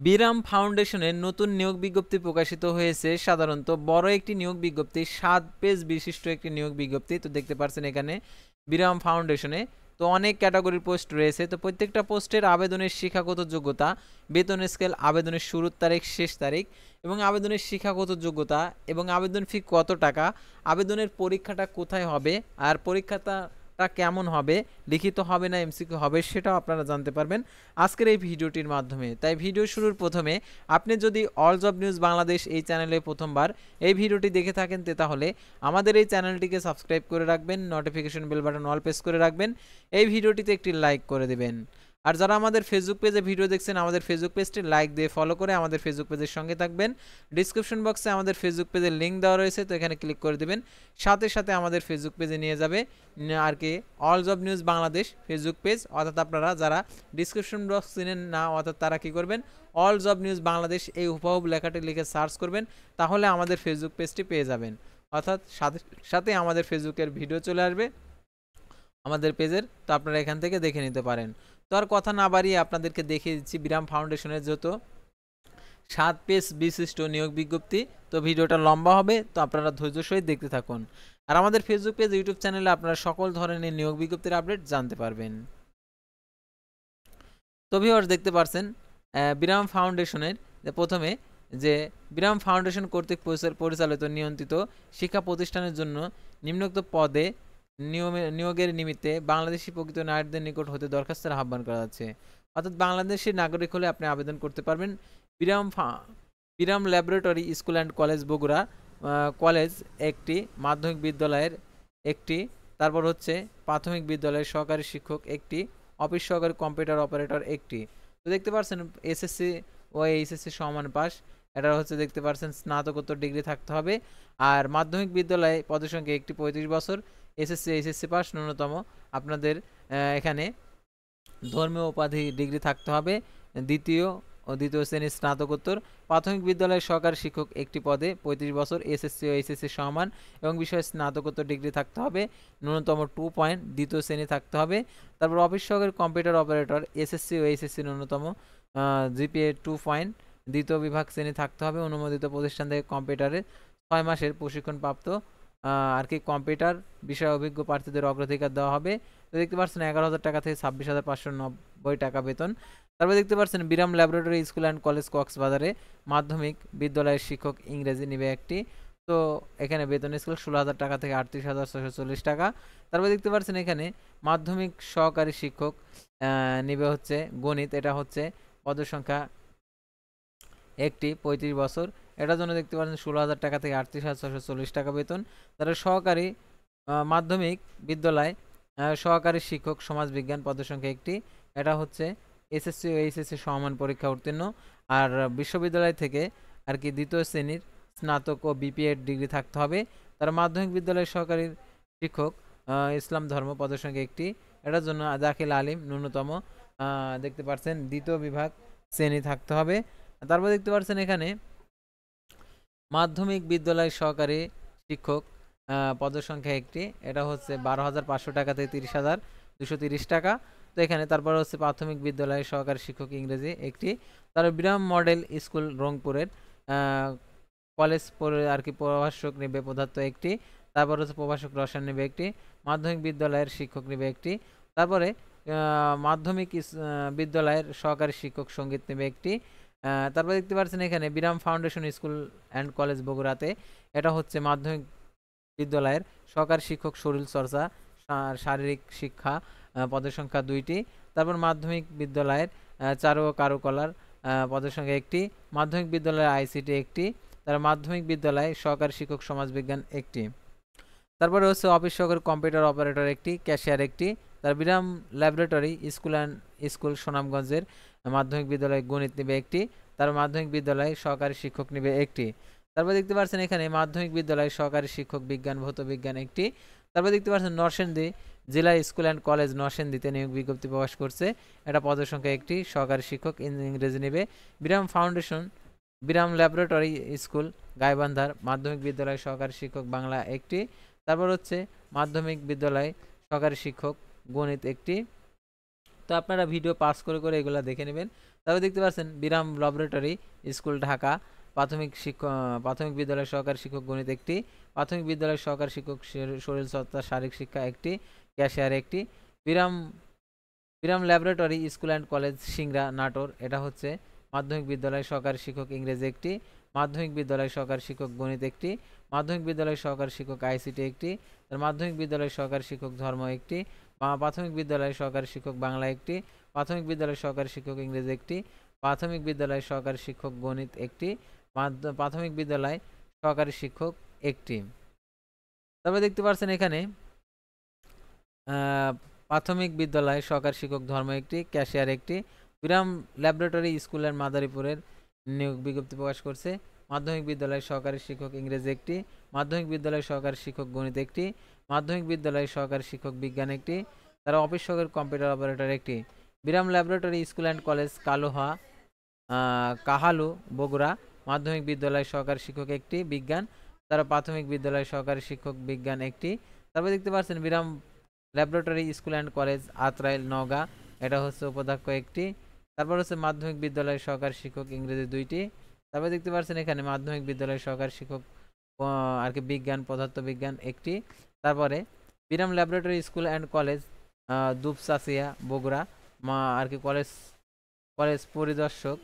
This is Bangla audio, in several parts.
বিরাম ফাউন্ডেশনের নতুন নিয়োগ বিজ্ঞপ্তি প্রকাশিত হয়েছে। সাধারণত বড় একটি নিয়োগ বিজ্ঞপ্তি, 7 পেজ বিশিষ্ট একটি নিয়োগ বিজ্ঞপ্তি। তো দেখতে পাচ্ছেন এখানে বিরাম ফাউন্ডেশনে তো অনেক ক্যাটাগরির পোস্ট রয়েছে। তো প্রত্যেকটা পোস্টের আবেদনের শিক্ষাগত যোগ্যতা, বেতন স্কেল, আবেদনের শুরুর তারিখ, শেষ তারিখ এবং আবেদনের শিক্ষাগত যোগ্যতা এবং আবেদন ফি কত টাকা, আবেদনের পরীক্ষাটা কোথায় হবে আর পরীক্ষাটা কেমন হবে, লিখিত হবে না এমসিকিউ হবে, সেটাও আপনারা জানতে পারবেন আজকের এই ভিডিওটির মাধ্যমে। তাই ভিডিও শুরুর প্রথমে আপনি যদি অল জব নিউজ বাংলাদেশ এই চ্যানেলে প্রথমবার এই ভিডিওটি দেখে থাকেন তাহলে আমাদের এই চ্যানেলটিকে সাবস্ক্রাইব করে রাখবেন, notification bell button all press করে রাখবেন, এই ভিডিওটিতে একটি লাইক করে দেবেন। আর যারা আমাদের ফেসবুক পেজে ভিডিও দেখছেন আমাদের ফেসবুক পেজটি লাইক দিয়ে ফলো করে আমাদের ফেসবুক পেজের সঙ্গে থাকবেন। ডিসক্রিপশন বক্সে আমাদের ফেসবুক পেজের লিঙ্ক দেওয়া রয়েছে, তো এখানে ক্লিক করে দেবেন, সাথে সাথে আমাদের ফেসবুক পেজে নিয়ে যাবে আর কি all job news Bangladesh Facebook page. অর্থাৎ আপনারা যারা ডিসক্রিপশন বক্স চিনেন না অর্থাৎ তারা কি করবেন, অল জব নিউজ বাংলাদেশ এই হুবহু লেখাটি লিখে সার্চ করবেন, তাহলে আমাদের ফেসবুক পেজটি পেয়ে যাবেন। অর্থাৎ সাথে সাথে আমাদের ফেসবুকের ভিডিও চলে আসবে আমাদের পেজের, তো আপনারা এখান থেকে দেখে নিতে পারেন। তো আর কথা না বাড়িয়ে আপনাদেরকে দেখিয়ে দিচ্ছি বিরাম ফাউন্ডেশনের যত 7 পেজ বিশিষ্ট নিয়োগ বিজ্ঞপ্তি। তো ভিডিওটা লম্বা হবে, তো আপনারা ধৈর্য সহিত দেখতে থাকুন। আর আমাদের ফেসবুক পেজ, ইউটিউব চ্যানেলে আপনারা সকল ধরনের নিয়োগ বিজ্ঞপ্তির আপডেট জানতে পারবেন। তো ভিউয়ার্স দেখতে পাচ্ছেন বিরাম ফাউন্ডেশনের প্রথমে যে বিরাম ফাউন্ডেশন কর্তৃক পরিচালিত নিয়ন্ত্রিত শিক্ষা প্রতিষ্ঠানের জন্য নিম্নোক্ত পদে নিয়োগের নিমিত্তে বাংলাদেশি প্রকৃত নাগরিকদের নিকট হতে দরখাস্তের আহ্বান করা যাচ্ছে। অর্থাৎ বাংলাদেশি নাগরিক হলে আপনি আবেদন করতে পারবেন। বিরাম laboratory school and college Bogura college একটি, মাধ্যমিক বিদ্যালয়ের একটি, তারপর হচ্ছে প্রাথমিক বিদ্যালয়ের সহকারী শিক্ষক একটি, অফিস সহকারী কম্পিউটার অপারেটর একটি। তো দেখতে পাচ্ছেন এসএসসি ও এইচএসসি সমান পাস, এটা হচ্ছে দেখতে পাচ্ছেন স্নাতকোত্তর ডিগ্রি থাকতে হবে। আর মাধ্যমিক বিদ্যালয়ে পদের সংখ্যা একটি, 35 বছর, এসএসসি এইচএসসি পাস ন্যূনতম আপনাদের এখানে ধর্মীয় উপাধি ডিগ্রি থাকতে হবে, দ্বিতীয় শ্রেণীর স্নাতকোত্তর। প্রাথমিক বিদ্যালয়ের সহকারী শিক্ষক একটি পদে 35 বছর, এসএসসি ও এইচএসসি সমান এবং বিষয়ে স্নাতকোত্তর ডিগ্রি থাকতে হবে, ন্যূনতম 2 পয়েন্ট, দ্বিতীয় শ্রেণী থাকতে হবে। তারপর অফিস সহকারী কম্পিউটার অপারেটর এসএসসি ও এইচএসসি ন্যূনতম জিপিএ 2 পয়েন্ট, দ্বিতীয় বিভাগ শ্রেণী থাকতে হবে। অনুমোদিত প্রতিষ্ঠান থেকে কম্পিউটারে 6 মাসের প্রশিক্ষণপ্রাপ্ত আর কি কম্পিউটার বিষয়ে অভিজ্ঞ প্রার্থীদের অগ্রাধিকার দেওয়া হবে। তো দেখতে পাচ্ছেন 11,000 টাকা থেকে 26,590 টাকা বেতন। তারপরে দেখতে পাচ্ছেন Biram laboratory school and college কক্সবাজারে মাধ্যমিক বিদ্যালয়ের শিক্ষক ইংরেজি নিবে একটি। তো এখানে বেতন স্কেল 16,000 টাকা থেকে 38,640 টাকা। তারপরে দেখতে পাচ্ছেন এখানে মাধ্যমিক সহকারী শিক্ষক নিবে হচ্ছে গণিত, এটা হচ্ছে পদের সংখ্যা একটি, 35 বছর, এটার জন্য দেখতে পাচ্ছেন 16,000 টাকা থেকে 38,640 টাকা বেতন। তারা সহকারী মাধ্যমিক বিদ্যালয় সহকারী শিক্ষক সমাজবিজ্ঞান পদের সংখ্যা একটি, এটা হচ্ছে এসএসসি ও এইচএসসি সমান পরীক্ষা উত্তীর্ণ আর বিশ্ববিদ্যালয় থেকে আর কি দ্বিতীয় শ্রেণীর স্নাতক ও বিপিএড ডিগ্রি থাকতে হবে। তার মাধ্যমিক বিদ্যালয়ের সহকারী শিক্ষক ইসলাম ধর্ম পদের সংখ্যা একটি, এটার জন্য দাখিল আলিম ন্যূনতম দেখতে পাচ্ছেন দ্বিতীয় বিভাগ শ্রেণী থাকতে হবে। তারপর দেখতে পাচ্ছেন এখানে মাধ্যমিক বিদ্যালয় সহকারী শিক্ষক পদের সংখ্যা একটি, এটা হচ্ছে 12,500 টাকা থেকে 30,230 টাকা। তো এখানে তারপর হচ্ছে প্রাথমিক বিদ্যালয়ের সহকারী শিক্ষক ইংরেজি একটি। তার বিরাম মডেল স্কুল রংপুরের কলেজ আর কি প্রভাষক নেবে পদার্থ একটি, তারপর হচ্ছে প্রভাষক রসায়ন নেবে একটি, মাধ্যমিক বিদ্যালয়ের শিক্ষক নেবে একটি, তারপরে মাধ্যমিক বিদ্যালয়ের সহকারী শিক্ষক সঙ্গীত নেবে একটি। তারপর দেখতে পাচ্ছেন এখানে বিরাম ফাউন্ডেশন স্কুল অ্যান্ড কলেজ বগুড়াতে, এটা হচ্ছে মাধ্যমিক বিদ্যালয়ের সহকারী শিক্ষক শরীর চর্চা শারীরিক শিক্ষা পদের সংখ্যা 2টি। তারপর মাধ্যমিক বিদ্যালয়ের চারু ও কারুকলার পদের সংখ্যা একটি, মাধ্যমিক বিদ্যালয়ের আইসিটি একটি, তার মাধ্যমিক বিদ্যালয়ে সহকারী শিক্ষক সমাজবিজ্ঞান একটি। তারপরে হচ্ছে অফিস সহকারী কম্পিউটার অপারেটর একটি, ক্যাশিয়ার একটি। তার বিরাম ল্যাবরেটরি স্কুল সুনামগঞ্জের মাধ্যমিক বিদ্যালয় গণিত নেবে একটি, তার মাধ্যমিক বিদ্যালয়ে সহকারী শিক্ষক নেবে একটি। তারপর দেখতে পাচ্ছেন এখানে মাধ্যমিক বিদ্যালয়ে সহকারী শিক্ষক বিজ্ঞান ভৌত বিজ্ঞান একটি। তারপর দেখতে পাচ্ছেন নরসিংদী জেলা স্কুল অ্যান্ড কলেজ নরসিংদীতে নিয়োগ বিজ্ঞপ্তি প্রকাশ করছে, এটা পদের সংখ্যা একটি, সহকারী শিক্ষক ইংরেজি নেবে। বিরাম ফাউন্ডেশন বিরাম ল্যাবরেটরি স্কুল গাইবান্ধার মাধ্যমিক বিদ্যালয় সহকারী শিক্ষক বাংলা একটি, তারপর হচ্ছে মাধ্যমিক বিদ্যালয় সহকারী শিক্ষক গণিত একটি। তো আপনারা ভিডিও পাস করে করে এগুলো দেখে নেবেন, তারপর দেখতে পাচ্ছেন বিরাম ল্যাবরেটরি স্কুল ঢাকা, প্রাথমিক বিদ্যালয় সহকারী শিক্ষক গণিত একটি, প্রাথমিক বিদ্যালয় সহকারী শিক্ষক শরীরচর্চা শারীরিক শিক্ষা একটি, ক্যাশিয়ার একটি। বিরাম বিরাম laboratory school and college Singra Natore, এটা হচ্ছে মাধ্যমিক বিদ্যালয় সহকারী শিক্ষক ইংরেজি একটি, মাধ্যমিক বিদ্যালয় সহকারী শিক্ষক গণিত একটি, মাধ্যমিক বিদ্যালয় সহকারী শিক্ষক আইসিটি একটি, মাধ্যমিক বিদ্যালয় সহকারী শিক্ষক ধর্ম একটি, প্রাথমিক বিদ্যালয় সহকারী শিক্ষক বাংলা একটি, প্রাথমিক বিদ্যালয় সহকারী শিক্ষক ইংরেজি একটি, প্রাথমিক বিদ্যালয় সহকারী শিক্ষক গণিত একটি, প্রাথমিক বিদ্যালয় সহকারী শিক্ষক একটি। তবে দেখতে পাচ্ছেন এখানে প্রাথমিক বিদ্যালয় সহকারী শিক্ষক ধর্ম একটি, ক্যাশিয়ার একটি। বিরাম ল্যাবরেটরি স্কুলের মাদারীপুরের নিয়োগ বিজ্ঞপ্তি প্রকাশ করছে। মাধ্যমিক বিদ্যালয় সহকারী শিক্ষক ইংরেজি একটি, মাধ্যমিক বিদ্যালয় সহকারী শিক্ষক গণিত একটি, মাধ্যমিক বিদ্যালয় সহকারী শিক্ষক বিজ্ঞান একটি, তারা অফিস সহকারী কম্পিউটার অপারেটর একটি। Biram laboratory school and college Kaloha Kahalu Bogura, মাধ্যমিক বিদ্যালয় সহকারী শিক্ষক একটি বিজ্ঞান, তারা প্রাথমিক বিদ্যালয় সহকারী শিক্ষক বিজ্ঞান একটি। তারপর দেখতে পাচ্ছেন Biram laboratory school and college Atrai Naogaon, এটা হচ্ছে উপাধ্যক্ষ একটি। তারপর হচ্ছে মাধ্যমিক বিদ্যালয় সহকারী শিক্ষক ইংরেজি দুইটি। তারপর দেখতে পাচ্ছেন এখানে মাধ্যমিক বিদ্যালয় সহকারী শিক্ষক আর কি বিজ্ঞান পদার্থবিজ্ঞান একটি। তারপরে Biram laboratory school and college Dupchanchia Bogura, আর কি কলেজ পরিদর্শক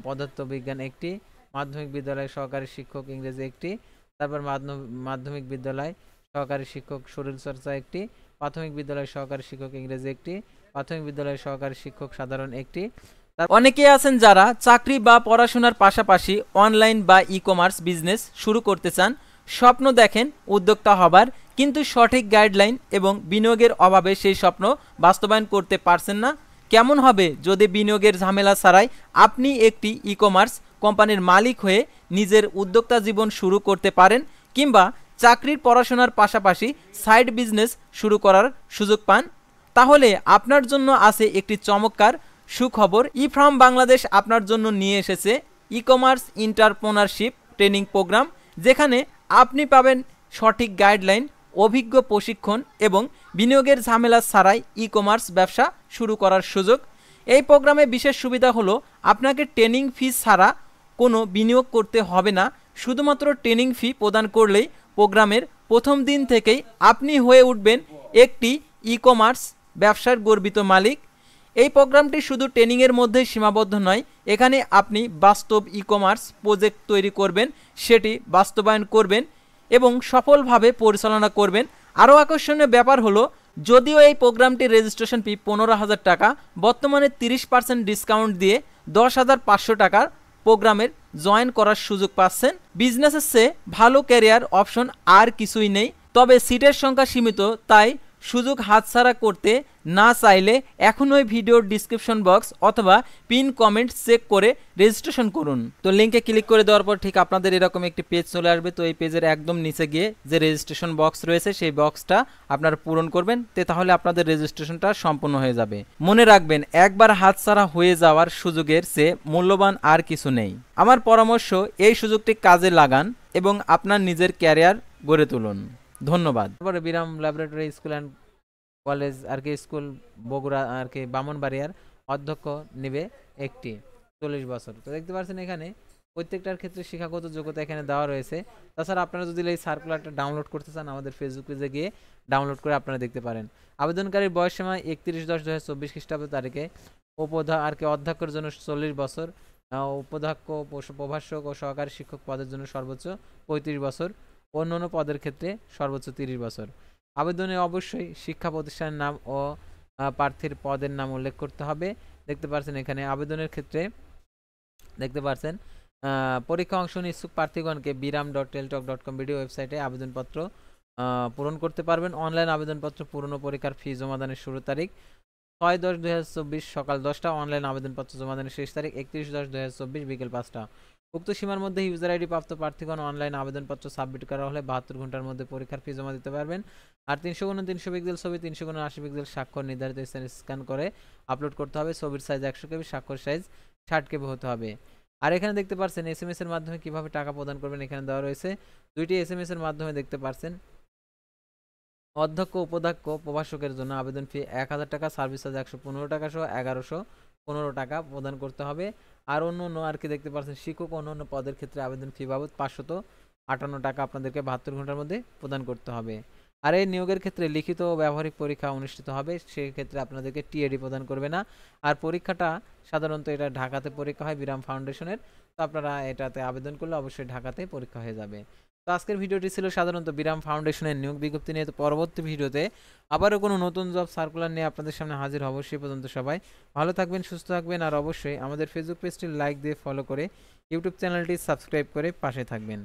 পদার্থবিজ্ঞান একটি, মাধ্যমিক বিদ্যালয় সহকারী শিক্ষক ইংরেজি একটি। তারপর মাধ্যমিক বিদ্যালয় সহকারী শিক্ষক শরীরচর্চা একটি, প্রাথমিক বিদ্যালয় সহকারী শিক্ষক ইংরেজি একটি, প্রাথমিক বিদ্যালয় সহকারী শিক্ষক সাধারণ একটি। অনেকে আছেন যারা চাকরি বা পড়াশোনার পাশাপাশি অনলাইন বা ই-কমার্স বিজনেস শুরু করতে চান, স্বপ্ন দেখেন উদ্যোক্তা হবার, কিন্তু সঠিক গাইডলাইন এবং বিনিয়োগের অভাবে সেই স্বপ্ন বাস্তবায়ন করতে পারছেন না। কেমন হবে যদি বিনিয়োগের ঝামেলা ছাড়াই আপনি একটি ই-কমার্স কোম্পানির মালিক হয়ে নিজের উদ্যোক্তা জীবন শুরু করতে পারেন, কিংবা চাকরির পড়াশোনার পাশাপাশি সাইড বিজনেস শুরু করার সুযোগ পান? তাহলে আপনার জন্য আছে একটি চমৎকার সুখবর। ই-ফার্ম বাংলাদেশ আপনার জন্য নিয়ে এসেছে ই-কমার্স এন্টারপ্রেনারশিপ ট্রেনিং প্রোগ্রাম, যেখানে আপনি পাবেন সঠিক গাইডলাইন, অভিজ্ঞ প্রশিক্ষণ এবং বিনিয়োগের ঝামেলা ছাড়াই ই-কমার্স ব্যবসা শুরু করার সুযোগ। এই প্রোগ্রামে বিশেষ সুবিধা হলো আপনাকে ট্রেনিং ফি ছাড়া কোনো বিনিয়োগ করতে হবে না। শুধুমাত্র ট্রেনিং ফি প্রদান করলেই প্রোগ্রামের প্রথম দিন থেকেই আপনি হয়ে উঠবেন একটি ই-কমার্স ব্যবসার গর্বিত মালিক। এই প্রোগ্রামটি শুধু ট্রেনিংয়ের মধ্যেই সীমাবদ্ধ নয়, এখানে আপনি বাস্তব ই-কমার্স প্রজেক্ট তৈরি করবেন, সেটি বাস্তবায়ন করবেন এবং সফলভাবে পরিচালনা করবেন। আরও আকর্ষণীয় ব্যাপার হলো, যদিও এই প্রোগ্রামটির রেজিস্ট্রেশন ফি 15,000 টাকা, বর্তমানে 30% ডিসকাউন্ট দিয়ে 10,500 টাকার প্রোগ্রামের জয়েন করার সুযোগ পাচ্ছেন। বিজনেসের চেয়ে ভালো ক্যারিয়ার অপশন আর কিছুই নেই। তবে সিটের সংখ্যা সীমিত, তাই সুযোগ হাতছাড়া করতে না চাইলে এখনই ভিডিওর ডিসক্রিপশন বক্স অথবা পিন কমেন্ট চেক করে রেজিস্ট্রেশন করুন। তো লিঙ্কে ক্লিক করে দেওয়ার পর ঠিক আপনাদের এরকম একটি পেজ চলে আসবে। তো এই পেজের একদম নিচে গিয়ে যে রেজিস্ট্রেশন বক্স রয়েছে সেই বক্সটা আপনারা পূরণ করবেন, তাহলে আপনাদের রেজিস্ট্রেশনটা সম্পূর্ণ হয়ে যাবে। মনে রাখবেন, একবার হাতছাড়া হয়ে যাওয়ার সুযোগের চেয়ে মূল্যবান আর কিছু নেই। আমার পরামর্শ, এই সুযোগটি কাজে লাগান এবং আপনার নিজের ক্যারিয়ার গড়ে তুলুন। ধন্যবাদ। তারপরে Biram laboratory school and college আর কি স্কুল বগুড়া আর কি ব্রাহ্মণবাড়িয়ার অধ্যক্ষ নেবে একটি 40 বছর। তো দেখতে পাচ্ছেন এখানে প্রত্যেকটার ক্ষেত্রে শিক্ষাগত যোগ্যতা এখানে দেওয়া রয়েছে। তাছাড়া আপনারা যদি এই সার্কুলারটা ডাউনলোড করতে চান, আমাদের ফেসবুক পেজে গিয়ে ডাউনলোড করে আপনারা দেখতে পারেন। আবেদনকারীর বয়স সীমা 31/10/2024 খ্রিস্টাব্দ তারিখে। আর কি অধ্যক্ষের জন্য 40 বছর, উপাধ্যক্ষ, প্রভাষক ও সহকারী শিক্ষক পদের জন্য সর্বোচ্চ 35 বছর, অন্যান্য পদের ক্ষেত্রে সর্বোচ্চ 30 বছর। আবেদনে অবশ্যই শিক্ষা প্রতিষ্ঠানের নাম ও প্রার্থীর পদের নাম উল্লেখ করতে হবে। দেখতে পাচ্ছেন এখানে আবেদনের ক্ষেত্রে দেখতে পাচ্ছেন পরীক্ষা অংশ নিয়ে ইচ্ছুক প্রার্থীগণকে biram.teltalk.com ভিডিও ওয়েবসাইটে আবেদনপত্র পূরণ করতে পারবেন। অনলাইন আবেদনপত্র পূরণ ও পরীক্ষার ফি জমাদানের শুরু তারিখ 6/10/2024 সকাল 10টা, অনলাইন আবেদনপত্র জমাদানের শেষ তারিখ 31/10/2024 বিকেল 5টা। উক্ত সীমার মধ্যে ইউজার আইডি প্রাপ্ত প্রার্থীগণ অনলাইন আবেদনপত্র সাবমিট করা হলে 72 ঘন্টার মধ্যে পরীক্ষার ফি জমা দিতে পারবেন। আর 300x300 পিক্সেল ছবি, 300x80 পিক্সেল স্বাক্ষর নির্ধারিত স্থানে স্ক্যান করে আপলোড করতে হবে। ছবির সাইজ 100 কেবি, স্বাক্ষর সাইজ 60 কেবি হতে হবে। আর এখানে দেখতে পাচ্ছেন SMS এর মাধ্যমে কিভাবে টাকা প্রদান করবেন এখানে দেওয়া রয়েছে। দুইটি SMS এর মাধ্যমে দেখতে পাচ্ছেন অধ্যক্ষ, উপাধ্যক্ষ, প্রভাষকের জন্য আবেদন ফি 1000 টাকা, সার্ভিস চার্জ 115 টাকা সহ 1100 15 টাকা প্রদান করতে হবে। আর অন্য আর কি দেখতে পাচ্ছেন শিক্ষক অন্য অন্য পদের ক্ষেত্রে আবেদন ফি বাবদ 558 টাকা আপনাদেরকে 72 ঘন্টার মধ্যে প্রদান করতে হবে। আর এই নিয়োগের ক্ষেত্রে লিখিত ও ব্যবহারিক পরীক্ষা অনুষ্ঠিত হবে, সেক্ষেত্রে আপনাদেরকে টিএডি প্রদান করবে না। আর পরীক্ষাটা সাধারণত এটা ঢাকাতে পরীক্ষা হয় বিরাম ফাউন্ডেশনের, তো আপনারা এটাতে আবেদন করলে অবশ্যই ঢাকাতে পরীক্ষা হয়ে যাবে। তো আজকের ভিডিওটি ছিল সাধারণত বিরাম ফাউন্ডেশনের নিয়োগ বিজ্ঞপ্তি নিয়ে। তো পরবর্তী ভিডিওতে আবারও কোনো নতুন জব সার্কুলার নিয়ে আপনাদের সামনে হাজির হব। সে পর্যন্ত সবাই ভালো থাকবেন, সুস্থ থাকবেন, আর অবশ্যই আমাদের ফেসবুক পেজটি লাইক দিয়ে ফলো করে ইউটিউব চ্যানেলটি সাবস্ক্রাইব করে পাশে থাকবেন।